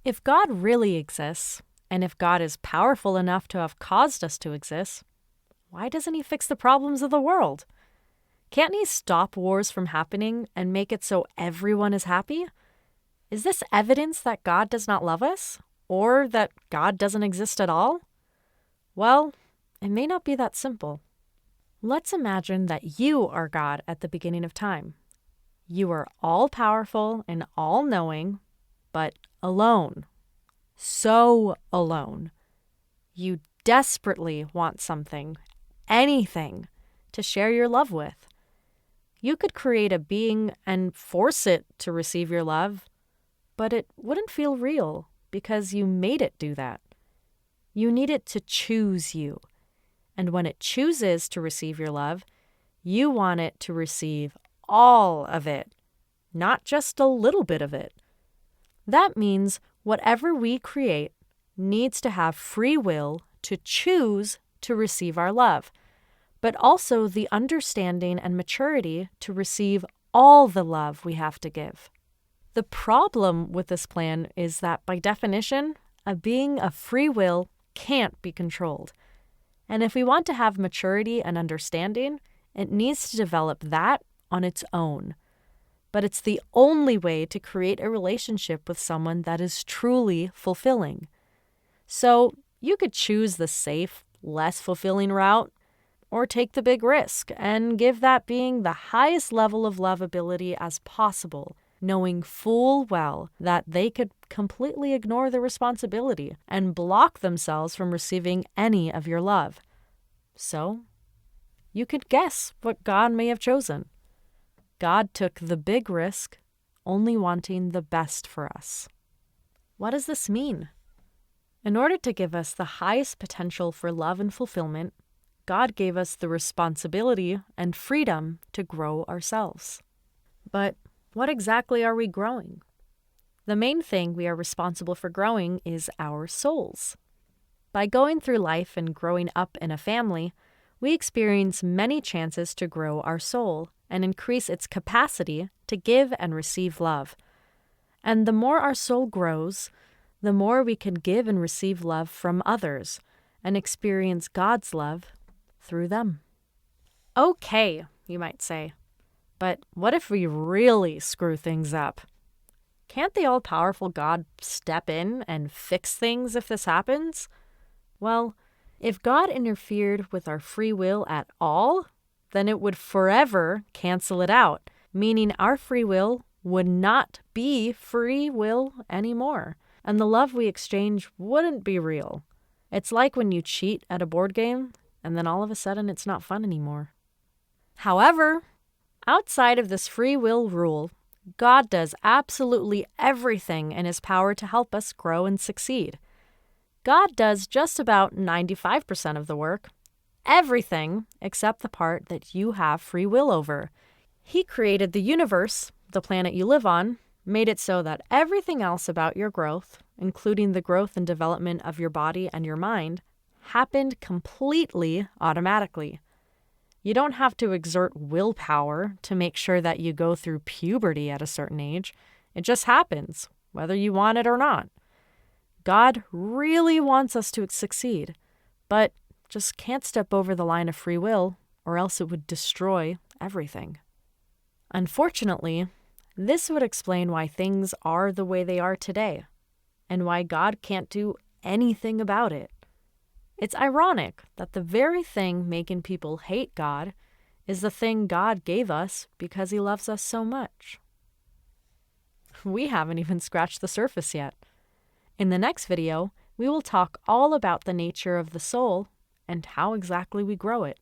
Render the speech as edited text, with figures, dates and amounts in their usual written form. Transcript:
If God really exists, and if God is powerful enough to have caused us to exist, why doesn't he fix the problems of the world? Can't he stop wars from happening and make it so everyone is happy? Is this evidence that God does not love us? Or that God doesn't exist at all? Well, it may not be that simple. Let's imagine that you are God at the beginning of time. You are all-powerful and all-knowing, but alone. So alone. You desperately want something, anything, to share your love with. You could create a being and force it to receive your love, but it wouldn't feel real because you made it do that. You need it to choose you. And when it chooses to receive your love, you want it to receive all of it, not just a little bit of it. That means whatever we create needs to have free will to choose to receive our love, but also the understanding and maturity to receive all the love we have to give. The problem with this plan is that, by definition, a being of free will can't be controlled. And if we want to have maturity and understanding, it needs to develop that on its own. But it's the only way to create a relationship with someone that is truly fulfilling. So you could choose the safe, less fulfilling route, or take the big risk and give that being the highest level of lovability as possible, knowing full well that they could completely ignore the responsibility and block themselves from receiving any of your love. So, you could guess what God may have chosen. God took the big risk, only wanting the best for us. What does this mean? In order to give us the highest potential for love and fulfillment, God gave us the responsibility and freedom to grow ourselves. But what exactly are we growing? The main thing we are responsible for growing is our souls. By going through life and growing up in a family, we experience many chances to grow our soul and increase its capacity to give and receive love. And the more our soul grows, the more we can give and receive love from others and experience God's love through them. Okay, you might say, but what if we really screw things up? Can't the all-powerful God step in and fix things if this happens? Well, if God interfered with our free will at all, then it would forever cancel it out, meaning our free will would not be free will anymore, and the love we exchange wouldn't be real. It's like when you cheat at a board game, and then all of a sudden it's not fun anymore. However, outside of this free will rule, God does absolutely everything in his power to help us grow and succeed. God does just about 95% of the work, everything except the part that you have free will over. He created the universe, the planet you live on, made it so that everything else about your growth, including the growth and development of your body and your mind, happened completely automatically. You don't have to exert willpower to make sure that you go through puberty at a certain age. It just happens, whether you want it or not. God really wants us to succeed, but just can't step over the line of free will, or else it would destroy everything. Unfortunately, this would explain why things are the way they are today, and why God can't do anything about it. It's ironic that the very thing making people hate God is the thing God gave us because he loves us so much. We haven't even scratched the surface yet. In the next video, we will talk all about the nature of the soul and how exactly we grow it.